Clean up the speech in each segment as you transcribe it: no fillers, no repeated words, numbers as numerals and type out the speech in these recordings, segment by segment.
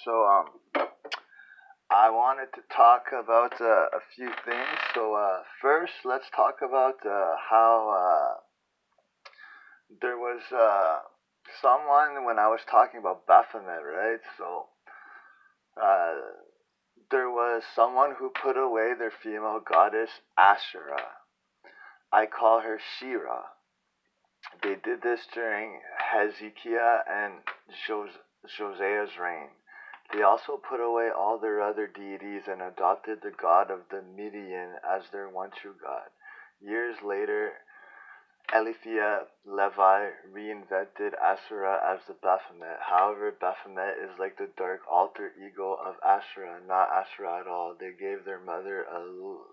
So, I wanted to talk about a few things. So, first, let's talk about how there was someone when I was talking about Baphomet, right? So, uh, there was someone who put away their female goddess Asherah. I call her Shira. They did this during Hezekiah and Josiah's reign. They also put away all their other deities and adopted the god of the Midian as their one true god. Years later, Levi reinvented Asherah as the Baphomet. However, Baphomet is like the dark alter ego of Asherah, not Asherah at all. They gave their mother a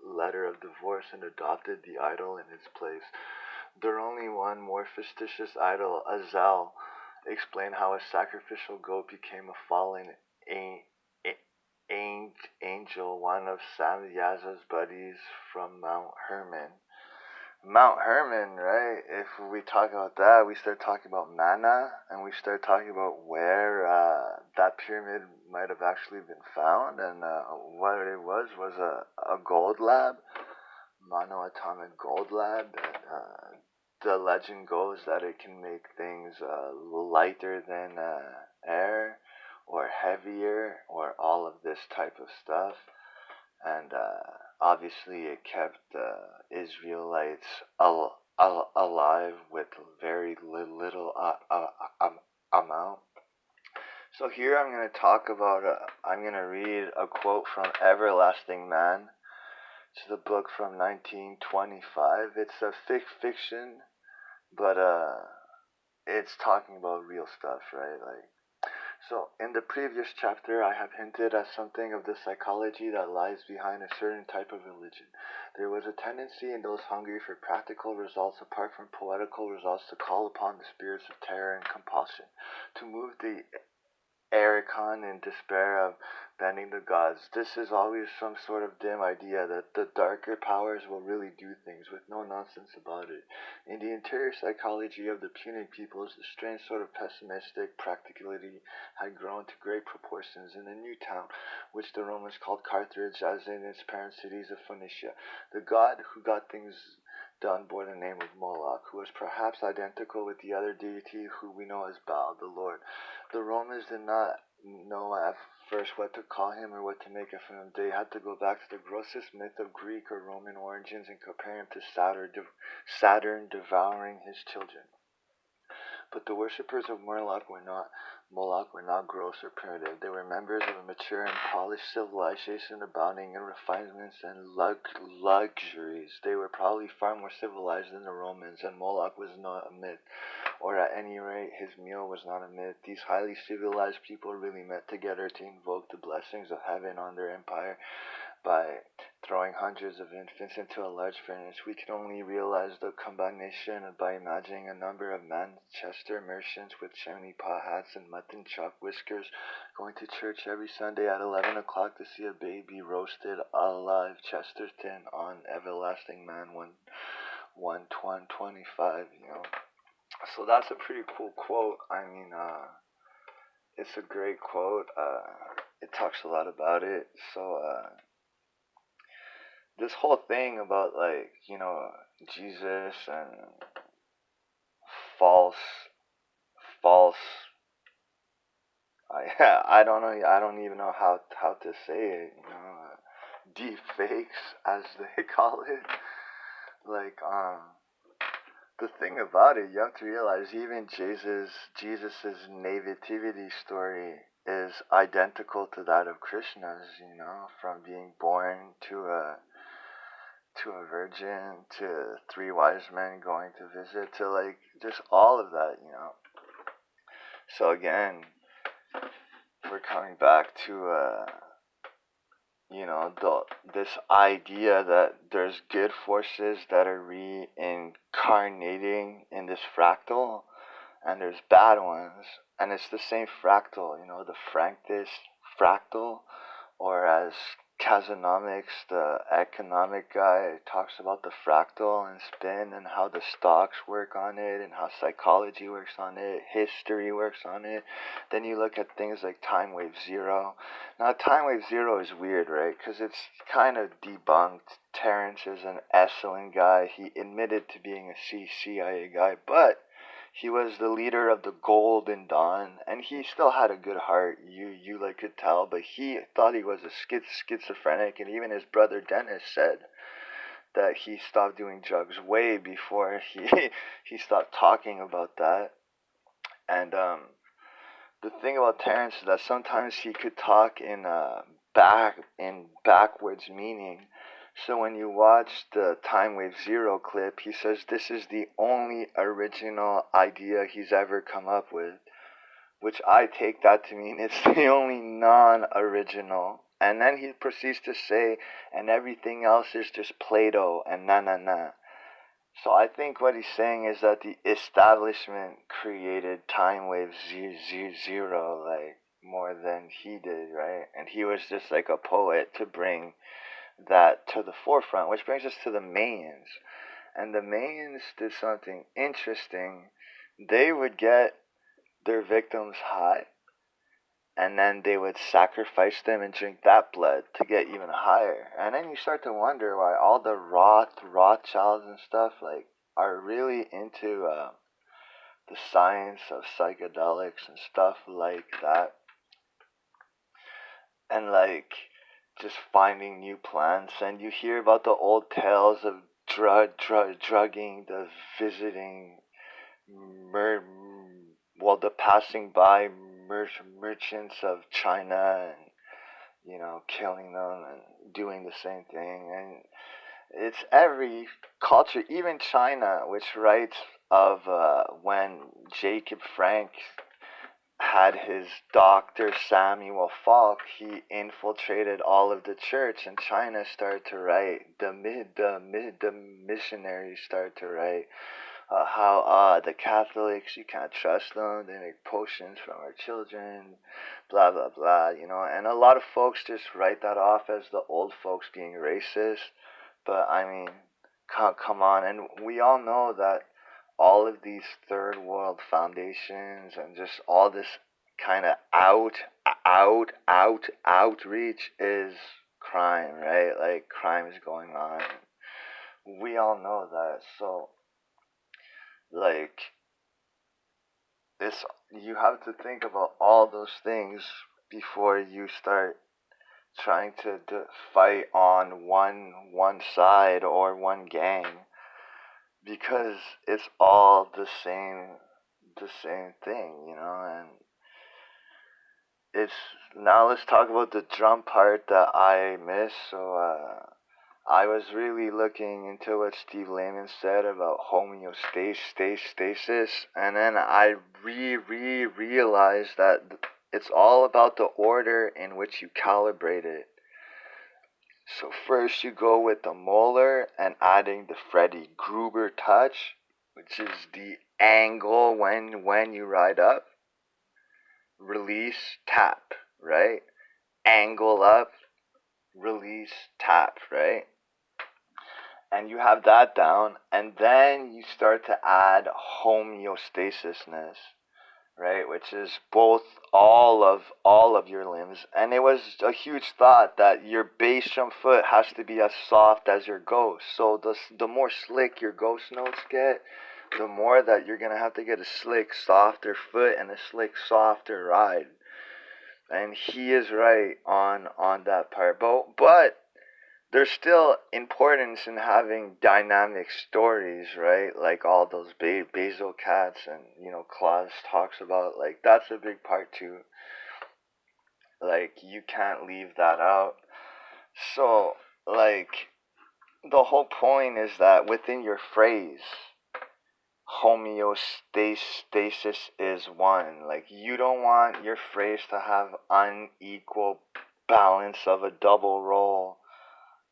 letter of divorce and adopted the idol in its place. Their only one more fictitious idol, Azazel, explained how a sacrificial goat became a fallen angel, one of Samyaza's buddies from Mount Hermon. Mount Hermon, right? If we talk about that, we start talking about manna, and we start talking about where that pyramid might have actually been found, and what it was a gold lab, monoatomic gold lab. That the legend goes that it can make things lighter than air, or heavier, or all of this type of stuff. And obviously it kept the Israelites alive with very little amount. So here I'm going to talk about, I'm going to read a quote from Everlasting Man. It's the book from 1925. It's a fiction, but it's talking about real stuff, right? So, in the previous chapter, I have hinted at something of the psychology that lies behind a certain type of religion. There was a tendency in those hungry for practical results apart from poetical results to call upon the spirits of terror and compulsion, to move the Ericon in despair of bending the gods. This is always some sort of dim idea that the darker powers will really do things with no nonsense about it. In the interior psychology of the Punic peoples, the strange sort of pessimistic practicality had grown to great proportions in a new town, which the Romans called Carthage, as in its parent cities of Phoenicia. The god who got things done bore the name of Moloch, who was perhaps identical with the other deity who we know as Baal, the Lord. The Romans did not know at first what to call him or what to make of him. They had to go back to the grossest myth of Greek or Roman origins and compare him to Saturn devouring his children. But the worshippers of Moloch were not gross or primitive. They were members of a mature and polished civilization abounding in refinements and luxuries. They were probably far more civilized than the Romans, and Moloch was not a myth. Or at any rate, his meal was not a myth. These highly civilized people really met together to invoke the blessings of heaven on their empire by throwing hundreds of infants into a large furnace. We can only realize the combination by imagining a number of Manchester merchants with chimney pot hats and mutton chop whiskers going to church every Sunday at 11 o'clock to see a baby roasted alive. Chesterton on Everlasting Man 1:25, So that's a pretty cool quote. I mean, it's a great quote. It talks a lot about it. So, this whole thing about Jesus and false I don't know, I don't even know how to say it, deep fakes as they call it. The thing about it, you have to realize even Jesus's nativity story is identical to that of Krishna's, from being born to a virgin, to 3 wise men going to visit, to just all of that, So again, we're coming back to this idea that there's good forces that are reincarnating in this fractal, and there's bad ones, and it's the same fractal, the Frankist fractal, or as Kazanomics, the economic guy, talks about the fractal and spin and how the stocks work on it and how psychology works on it, history works on it. Then you look at things like time wave zero. Now, time wave zero is weird, right? Because it's kind of debunked. Terrence is an Esalen guy. He admitted to being a CIA guy, but he was the leader of the Golden Dawn, and he still had a good heart. You like could tell, but he thought he was a schizophrenic, and even his brother Dennis said that he stopped doing drugs way before he stopped talking about that. And the thing about Terrence is that sometimes he could talk in backwards meaning. So when you watch the Time Wave Zero clip, he says this is the only original idea he's ever come up with, which I take that to mean it's the only non-original. And then he proceeds to say, and everything else is just Plato and na. So I think what he's saying is that the establishment created Time Wave Zero, like, more than he did, right? And he was just like a poet to bring that to the forefront, which brings us to the Mayans. And the Mayans did something interesting. They would get their victims high, and then they would sacrifice them and drink that blood to get even higher. And then you start to wonder why all the Rothschilds and stuff, like, are really into the science of psychedelics and stuff like that. And, like, just finding new plants. And you hear about the old tales of drugging, the visiting, the passing by merchants of China, and, you know, killing them and doing the same thing. And it's every culture, even China, which writes of when Jacob Frank had his Dr. Samuel Falk, he infiltrated all of the church, and China started to write, the missionaries started to write how the Catholics, you can't trust them, they make potions from our children, blah, blah, blah, you know. And a lot of folks just write that off as the old folks being racist, but I mean, come on. And we all know that all of these third world foundations and just all this kind of outreach is crime, right? Like, crime is going on. We all know that. So, like, this, you have to think about all those things before you start trying to fight on one side or one gang, because it's all the same thing, you know. And it's, now let's talk about the drum part that I missed. So I was really looking into what Steve Lehman said about homeostasis, and then I realized that it's all about the order in which you calibrate it. So first you go with the molar and adding the Freddy Gruber touch, which is the angle when you ride up, release, tap, right? Angle up, release, tap, right? And you have that down, and then you start to add homeostasisness, right? Which is both all of your limbs. And it was a huge thought that your bass drum foot has to be as soft as your ghost. So the more slick your ghost notes get, the more that you're gonna have to get a slick, softer foot and a slick, softer ride. And he is right on that part. But there's still importance in having dynamic stories, right? Like all those Basil cats, and, you know, Claus talks about, like, that's a big part too. Like, you can't leave that out. So, like, the whole point is that within your phrase, homeostasis is one. Like, you don't want your phrase to have unequal balance of a double roll,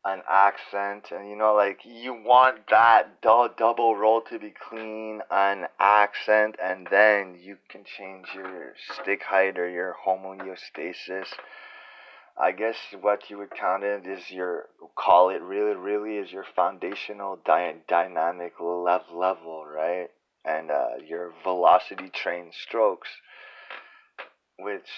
an accent, and, you know, like, you want that double roll to be clean, an accent, and then you can change your stick height or your homeostasis. I guess what you would count it is call it really is your foundational dynamic level, right? And your velocity train strokes, which,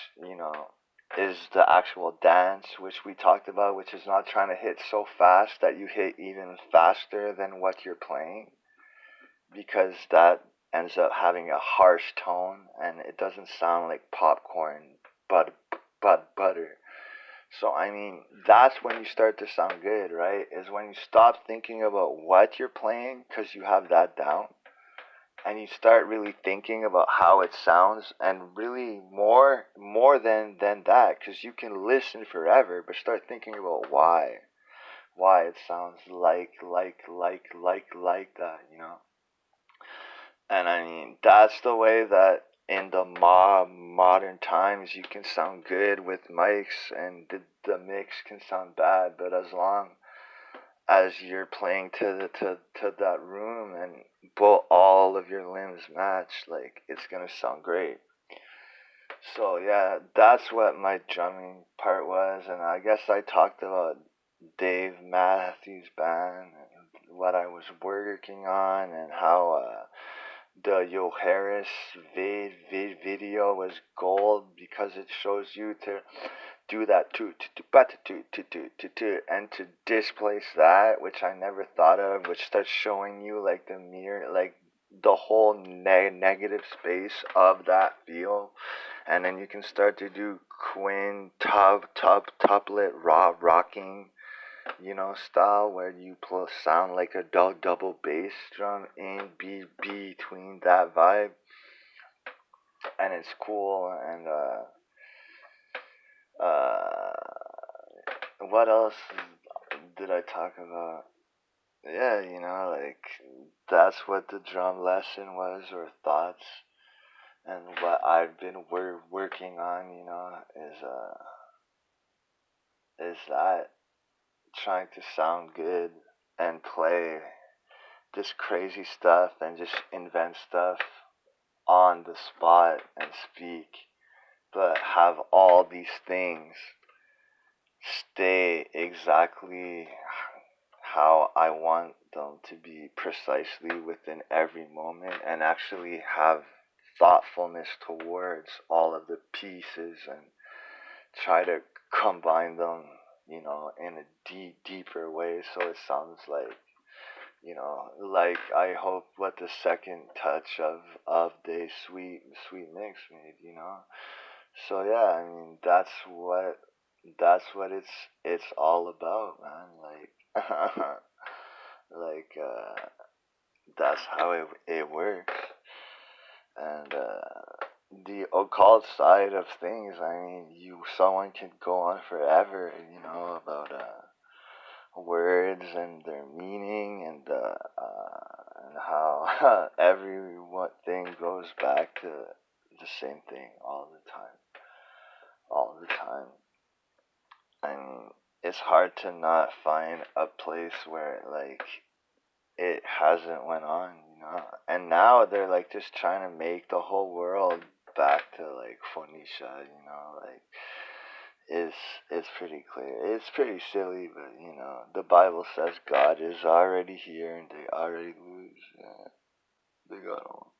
is the actual dance, which we talked about, which is not trying to hit so fast that you hit even faster than what you're playing, because that ends up having a harsh tone and it doesn't sound like popcorn, but butter. So, I mean, that's when you start to sound good, right? Is when you stop thinking about what you're playing because you have that down, and you start really thinking about how it sounds, and really more than that, because you can listen forever, but start thinking about why it sounds like that, And I mean, that's the way that in the modern times you can sound good with mics, and the mix can sound bad, but as long as you're playing to that room and both all of your limbs match, like, it's gonna sound great. So yeah, that's what my drumming part was, and I guess I talked about Dave Matthews Band and what I was working on, and how the Yo Harris video was gold because it shows you to do that and to displace that, which I never thought of, which starts showing you like the mirror, like the whole negative space of that feel, and then you can start to do tuplet rocking, style, where you sound like a double bass drum in between that vibe, and it's cool. And what else did I talk about? Yeah, like, that's what the drum lesson was, or thoughts, and what I've been working on, is that trying to sound good and play this crazy stuff and just invent stuff on the spot and speak, but have all these things stay exactly how I want them to be, precisely within every moment, and actually have thoughtfulness towards all of the pieces, and try to combine them, in a deeper way, so it sounds like, like, I hope what the second touch of the sweet mix made. So yeah, I mean, that's what it's all about, man. Like, like, that's how it works. And the occult side of things, I mean, someone can go on forever, about words and their meaning, and how every thing goes back to the same thing all the time. I mean, it's hard to not find a place where, like, it hasn't went on, and now they're like just trying to make the whole world back to like Phoenicia, like, it's pretty clear. It's pretty silly, but the Bible says God is already here, and they already lose. Yeah, they got on.